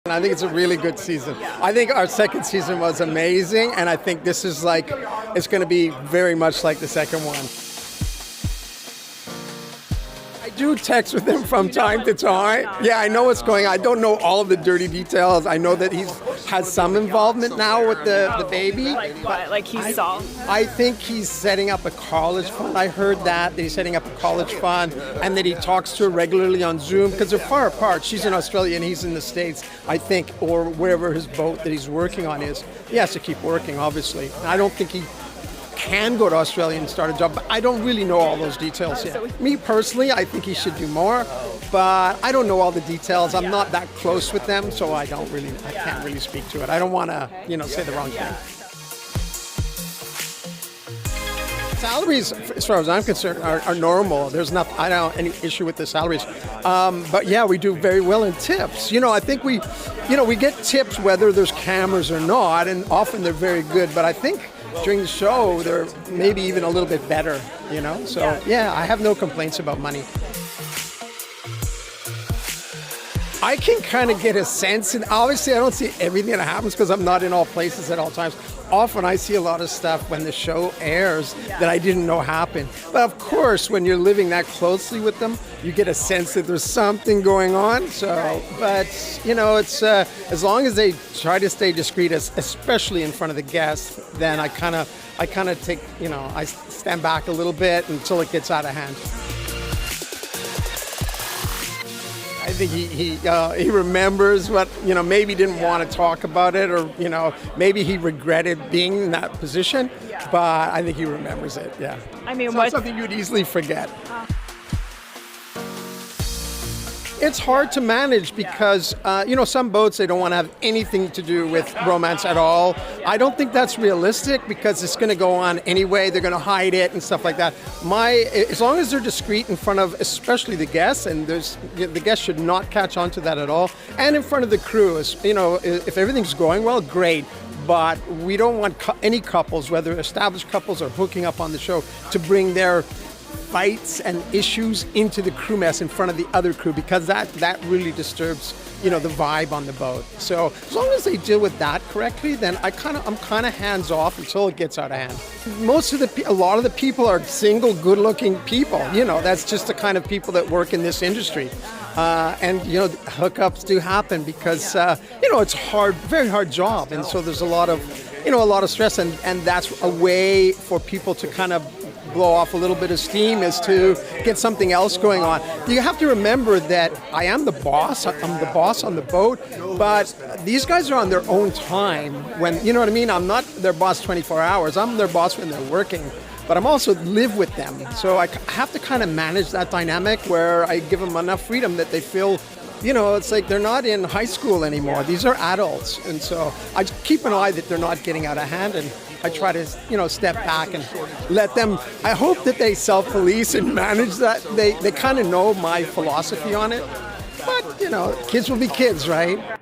And I think it's a really good season. I think our second season was amazing, and I think this is like, it's going to be very much like the second one. I do text with him from time to time. Yeah, I know what's going on. I don't know all of the dirty details. I know that he's has some involvement now with the baby. Like what? Like he saw? I think he's setting up a college fund. I heard that he's setting up a college fund, and that he talks to her regularly on Zoom because they're far apart. She's in Australia and he's in the States, I think, or wherever his boat that he's working on is. He has to keep working, obviously. I don't think he can go to Australia and start a job, but I don't really know all those details yet. Me personally, I think he should do more, but I don't know all the details. I'm not that close with them, so I can't really speak to it. I don't want to, say the wrong thing. Salaries, as far as I'm concerned, are normal. There's not, I don't have any issue with the salaries. But yeah, we do very well in tips. I think we get tips whether there's cameras or not, and often they're very good. But I think during the show, they're maybe even a little bit better, So yeah, I have no complaints about money. I can kind of get a sense, and obviously I don't see everything that happens because I'm not in all places at all times. Often I see a lot of stuff when the show airs that I didn't know happened. But of course, when you're living that closely with them, you get a sense that there's something going on. So, but it's as long as they try to stay discreet, especially in front of the guests, then I kind of take, I stand back a little bit until it gets out of hand. I think he remembers what, maybe didn't want to talk about it, or, maybe he regretted being in that position, but I think he remembers it, yeah. I mean, it's something you'd easily forget. It's hard to manage because, some boats, they don't want to have anything to do with romance at all. I don't think that's realistic because it's going to go on anyway. They're going to hide it and stuff like that. As long as they're discreet in front of, especially the guests, and the guests should not catch on to that at all, and in front of the crew, if everything's going well, great. But we don't want any couples, whether established couples or hooking up on the show, to bring their fights and issues into the crew mess in front of the other crew, because that really disturbs the vibe on the boat. So as long as they deal with that correctly, then I'm kind of hands off until it gets out of hand. A lot of the people are single, good-looking people. That's just the kind of people that work in this industry. And hookups do happen because it's hard, very hard job, and so there's a lot of stress, and that's a way for people to kind of blow off a little bit of steam, is to get something else going on. You have to remember that I am the boss. I'm the boss on the boat, but these guys are on their own time. When, you know what I mean? I'm not their boss 24 hours. I'm their boss when they're working, but I'm also live with them. So I have to kind of manage that dynamic where I give them enough freedom that they feel, it's like they're not in high school anymore. These are adults. And so I keep an eye that they're not getting out of hand, and I try to, step back and let them. I hope that they self-police and manage that. They kind of know my philosophy on it. But, kids will be kids, right?